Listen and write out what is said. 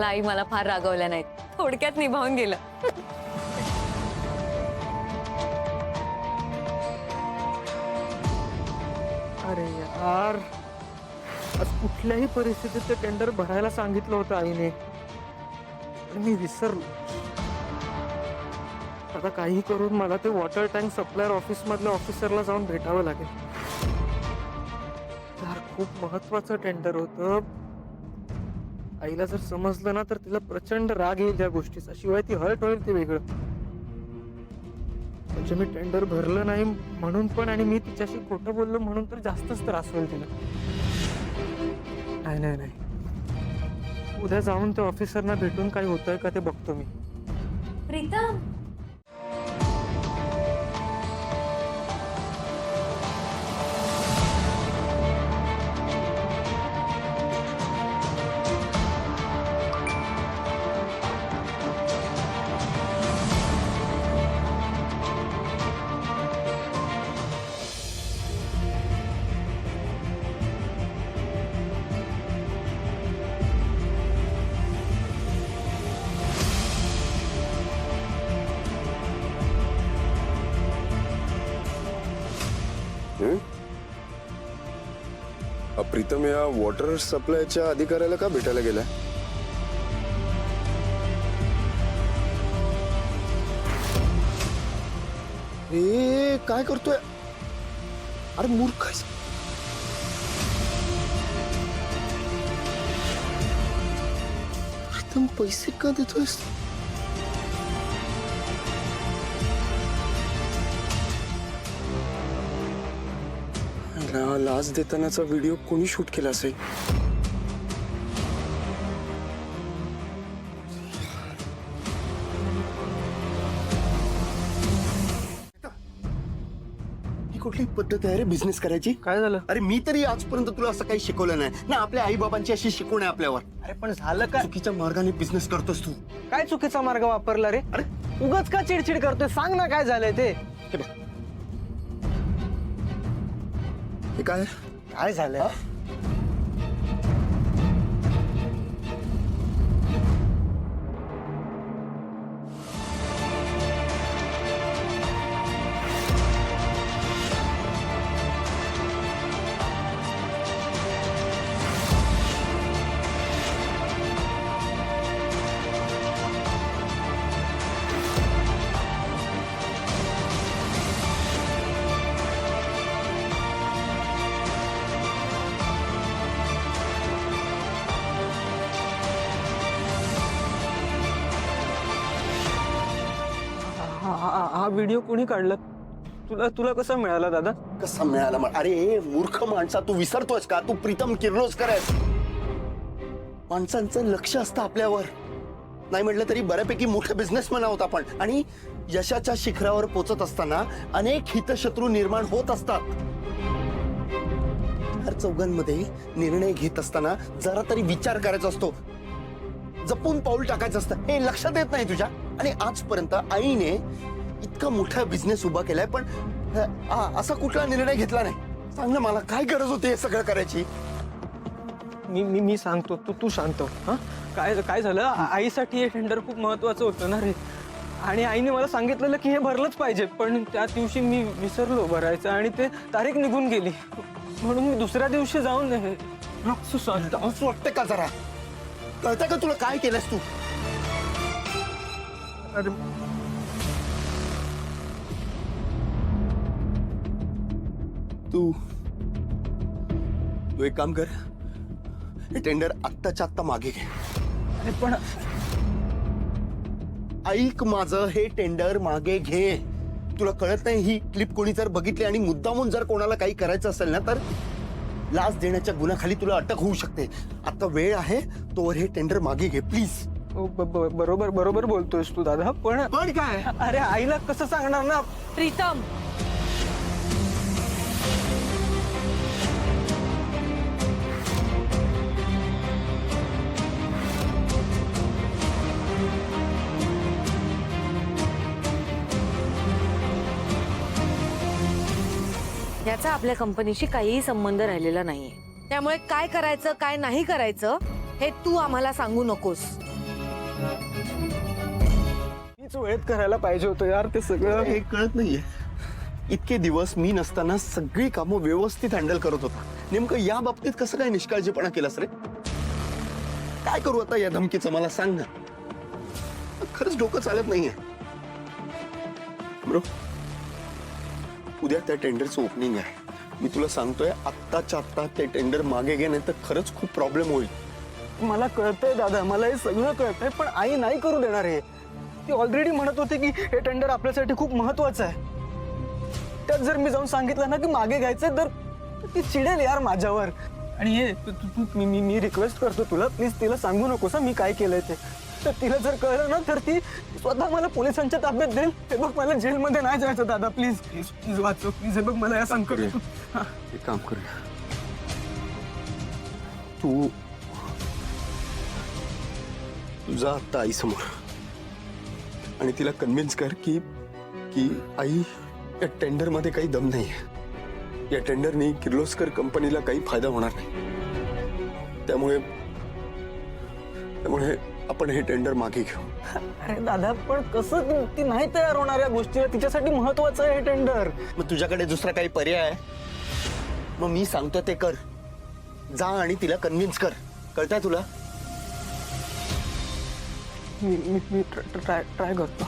मला आई मला फार रागवल्या नाहीत, थोडक्यात निभावून गेलं. अरे यार, आज कुठल्याही परिस्थितीत ते टेंडर भरायला सांगितलं होतं आईने, पण मी विसरलो. आता काही करून मला ते वॉटर टँक सप्लायर ऑफिस मधल्या ऑफिसरला जाऊन भेटावं लागेल. यार खूप महत्वाचं टेंडर होतं. आईला जर समजलं ना तर तिला प्रचंड राग येईल त्या गोष्टीचा, शिवाय ती हर्ट होईल ते वेगळं. म्हणजे मी टेंडर भरलं नाही म्हणून पण आणि मी तिच्याशी खोटं बोललो म्हणून तर जास्तच त्रास होईल तिला. नाही नाही नाही, उद्या जाऊन त्या ऑफिसरना भेटून काही होतंय का ते बघतो मी. प्रीतम, प्रीतम या वॉटर सप्लायच्या अधिकाऱ्याला का भेटायला गेला? ए काय करतोय? अरे मूर्ख आहेस. प्रीतम पैसे का देतोयस? लाच देतानाचा व्हिडिओ कोणी शूट केला असेल? ही कुठली पद्धत आहे रे बिझनेस करायची? काय झालं? अरे मी तरी आजपर्यंत तुला असं काही शिकवलं नाही ना. आपल्या आई बाबांची अशी शिकवण आहे आपल्यावर. अरे पण झालं काय? चुकीच्या मार्गाने बिझनेस करतोस तू. काय चुकीचा मार्ग वापरला रे? अरे उगाच का चिडचिड करतोय? सांग ना काय झालंय ते. हे बघ, हे काय काय झालंय? हा व्हिडिओ कोणी काढला? तुला कसा मिळाला दादा? कसा मिळाला? अरे मूर्ख माणसा, तू विसरतोस का? तू प्रीतम किर्लोस्कर आहेस. माणसांचं लक्ष असतं आपल्यावर. नाही म्हटलं तरी बऱ्यापैकी मोठं बिझनेसमॅन आहोत आपण, आणि यशाच्या शिखरावर पोहोचत असताना अनेक हितशत्रू निर्माण होत असतात. हर चौघांमध्ये निर्णय घेत असताना जरा तरी विचार करायचा असतो, जपून पाऊल टाकायचं असतं. हे लक्षात येत नाही तुझ्या? आणि आजपर्यंत आईने इतका मोठा बिझनेस उभा केलाय, पण असा कुठला निर्णय घेतला नाही. सांग ना मला, काय गरज होती हे सगळं करायची? मी सांगतो, तू शांत हो. हा काय झालं? आईसाठी हे टेंडर खूप महत्वाचं होतं ना रे, आणि आईने मला सांगितलेलं की हे भरलंच पाहिजे, पण त्या दिवशी मी विसरलो भरायचं आणि ते तारीख निघून गेली, म्हणून मी दुसऱ्या दिवशी जाऊन असं वाटतं का? जरा कळतं का तुला काय केलंस तू? अरे तू एक काम कर, हे टेंडर आत्ताच्या आत्ता मागे घे. अरे पण ऐक माझं, हे टेंडर मागे घे. तुला कळत नाही? ही क्लिप कोणी जर बघितली आणि मुद्दामून जर कोणाला काही करायचं असेल ना, तर लाच देण्याच्या गुन्ह्याखाली तुला अटक होऊ शकते. आता वेळ आहे, तोवर हे टेंडर मागे घे प्लीज. बरोबर बोलतोयस तू दादा, पण काय? अरे आईला कसं सांगणार ना? प्रीतम, याचा आपल्या कंपनीशी काहीही संबंध राहिलेला नाहीये. त्यामुळे काय करायचं काय नाही करायचं हे तू आम्हाला सांगू नकोस. मीच वेळेत करायला पाहिजे होतं यार ते सगळं. हे कळत नाहीये, इतके दिवस मी नसताना सगळी कामं व्यवस्थित हँडल करत होता. नेमकं या बाबतीत कसं काय निष्काळजीपणा केलास रे? काय करू आता या धमकीचं मला सांग ना. खरंच डोकं चालत नाहीये ब्रो. उद्या त्या टेंडरचं ओपनिंग आहे. मी तुला सांगतोय आत्ताच्या आत्ता ते टेंडर मागे घे, नाही तर खरंच खूप प्रॉब्लेम होईल. मला कळतंय दादा, मला हे सगळं कळतंय, पण आई नाही करू देणार हे. ती ऑलरेडी म्हणत होती की हे टेंडर आपल्यासाठी खूप महत्वाचं आहे. त्यात जर मी जाऊन सांगितलं ना की मागे घ्यायचं तर ती चिडेल यार माझ्यावर. आणि हे मी रिक्वेस्ट करतो तुला, प्लीज तिला सांगू नकोस मी काय केलंय ते. तर तिला जर कळलं ना तर ती स्वतः मला पोलिसांच्या ताब्यात देईल. हे बघ मला जेलमध्ये नाही जायचं दादा, प्लीज प्लीज प्लीज वाचव प्लीज. हे बघ मला या सांग करूया. एक काम करूया, तू तुझा आत्ता आई समोर आणि तिला कन्व्हिन्स कर की की आई या टेंडर मध्ये काही दम नाहीये. या टेंडरनी किर्लोस्कर कंपनीला काही फायदा होणार नाही. त्यामुळे आपण हे टेंडर मागे घेऊ. अरे दादा पण कसं, ती नाही तयार होणार या गोष्टीला. तिच्यासाठी महत्वाचं आहे हे टेंडर. मग तुझ्याकडे दुसरा काही पर्याय आहे? मग मी सांगतो ते कर. जा आणि तिला कन्व्हिन्स कर. कळतंय तुला? मी ट्राय करतो.